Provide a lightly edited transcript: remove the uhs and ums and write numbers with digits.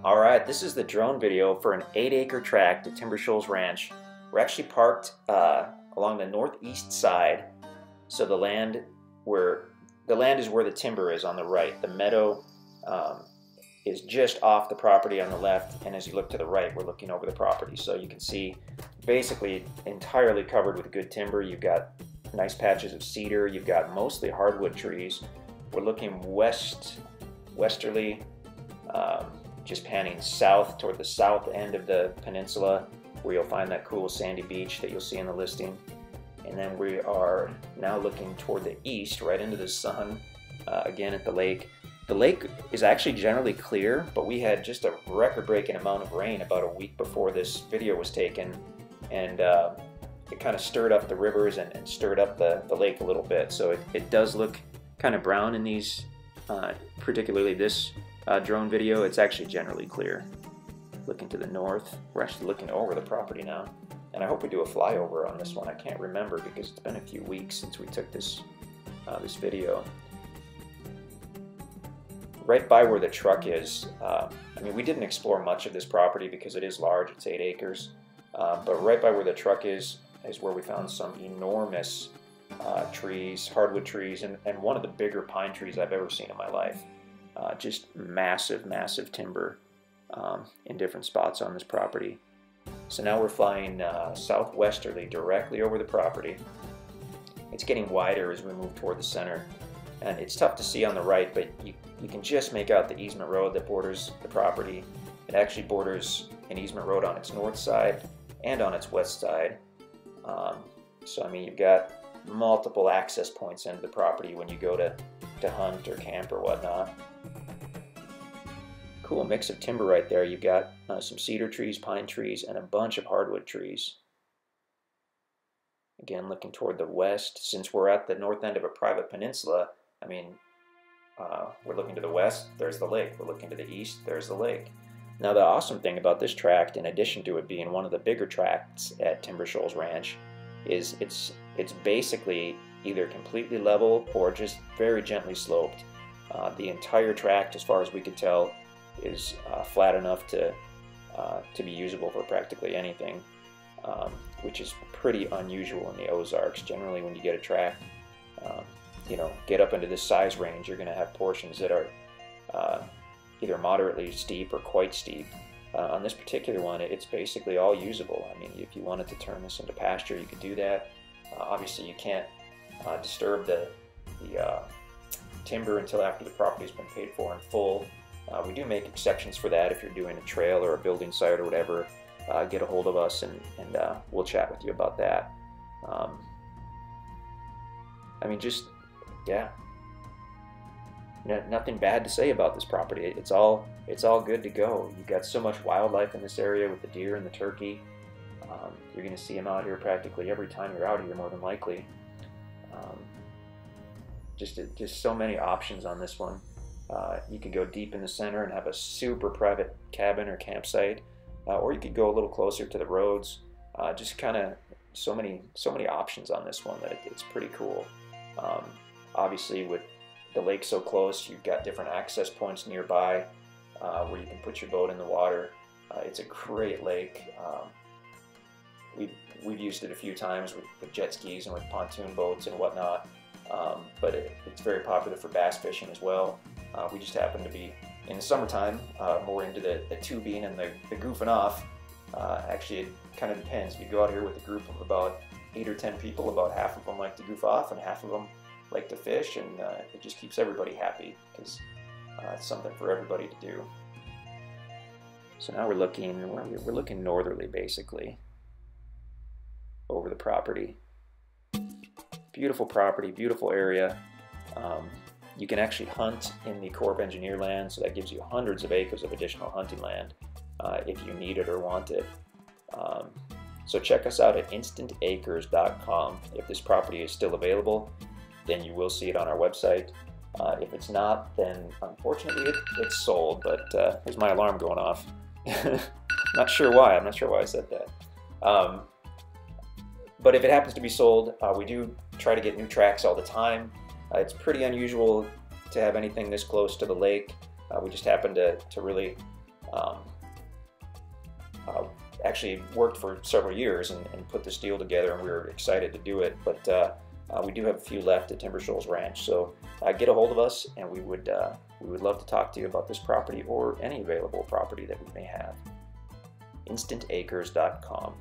Alright, this is the drone video for an 8-acre tract at Timber Shoals Ranch. We're actually parked along the northeast side, so the land is where the timber is on the right. The meadow is just off the property on the left, and as you look to the right, we're looking over the property. So you can see basically entirely covered with good timber. You've got nice patches of cedar, you've got mostly hardwood trees. We're looking westerly, just panning south toward the south end of the peninsula, where you'll find that cool sandy beach that you'll see in the listing. And then we are now looking toward the east, right into the sun, again at the lake. The lake is actually generally clear, but we had just a record-breaking amount of rain about a week before this video was taken, and it kind of stirred up the rivers and stirred up the lake a little bit. So it does look kind of brown in these, particularly this drone video. It's actually generally clear. Looking to the north, we're actually looking over the property now, and I hope we do a flyover on this one. I can't remember because it's been a few weeks since we took this video. Right by where the truck is, I mean, we didn't explore much of this property because it is large. It's 8 acres, but right by where the truck is where we found some enormous trees, hardwood trees, and one of the bigger pine trees I've ever seen in my life. Just massive, massive timber in different spots on this property. So now we're flying southwesterly directly over the property. It's getting wider as we move toward the center, and it's tough to see on the right, but you can just make out the easement road that borders the property. It actually borders an easement road on its north side and on its west side. So I mean, you've got multiple access points into the property when you go to hunt or camp or whatnot. Cool mix of timber right there. You've got some cedar trees, pine trees, and a bunch of hardwood trees. Again, looking toward the west. Since we're at the north end of a private peninsula, I mean, we're looking to the west, there's the lake. We're looking to the east, there's the lake. Now, the awesome thing about this tract, in addition to it being one of the bigger tracts at Timber Shoals Ranch, is it's basically either completely level or just very gently sloped. The entire tract, as far as we could tell, is flat enough to be usable for practically anything, which is pretty unusual in the Ozarks. Generally, when you get a tract, you know, get up into this size range, you're going to have portions that are either moderately steep or quite steep. On this particular one, it's basically all usable. I mean, if you wanted to turn this into pasture, you could do that. Obviously, you can't disturb the timber until after the property's been paid for in full. We do make exceptions for that. If you're doing a trail or a building site or whatever, get a hold of us and we'll chat with you about that. I mean, just, yeah, nothing bad to say about this property. It's all good to go. You've got so much wildlife in this area with the deer and the turkey. You're going to see them out here practically every time you're out here, more than likely. Just so many options on this one. You could go deep in the center and have a super private cabin or campsite, or you could go a little closer to the roads. Just kind of so many options on this one that it's pretty cool. Obviously, with the lake so close, you've got different access points nearby where you can put your boat in the water. It's a great lake. We've used it a few times with jet skis and with pontoon boats and whatnot, but it's very popular for bass fishing as well. We just happen to be, in the summertime, more into the tubing and the goofing off. Actually, it kind of depends. If you go out here with a group of about 8 or 10 people, about half of them like to goof off and half of them like to fish, and it just keeps everybody happy because it's something for everybody to do. So now we're looking northerly, basically, over the property. Beautiful property, beautiful area. You can actually hunt in the Corps of Engineer land, so that gives you hundreds of acres of additional hunting land if you need it or want it. So check us out at InstantAcres.com. If this property is still available, then you will see it on our website. If it's not, then unfortunately it's sold, but there's my alarm going off. Not sure why. I'm not sure why I said that. But if it happens to be sold, we do try to get new tracts all the time. It's pretty unusual to have anything this close to the lake. We just happen to really actually worked for several years and put this deal together, and we were excited to do it. But we do have a few left at Timber Shoals Ranch, so get a hold of us, and we would love to talk to you about this property or any available property that we may have. InstantAcres.com.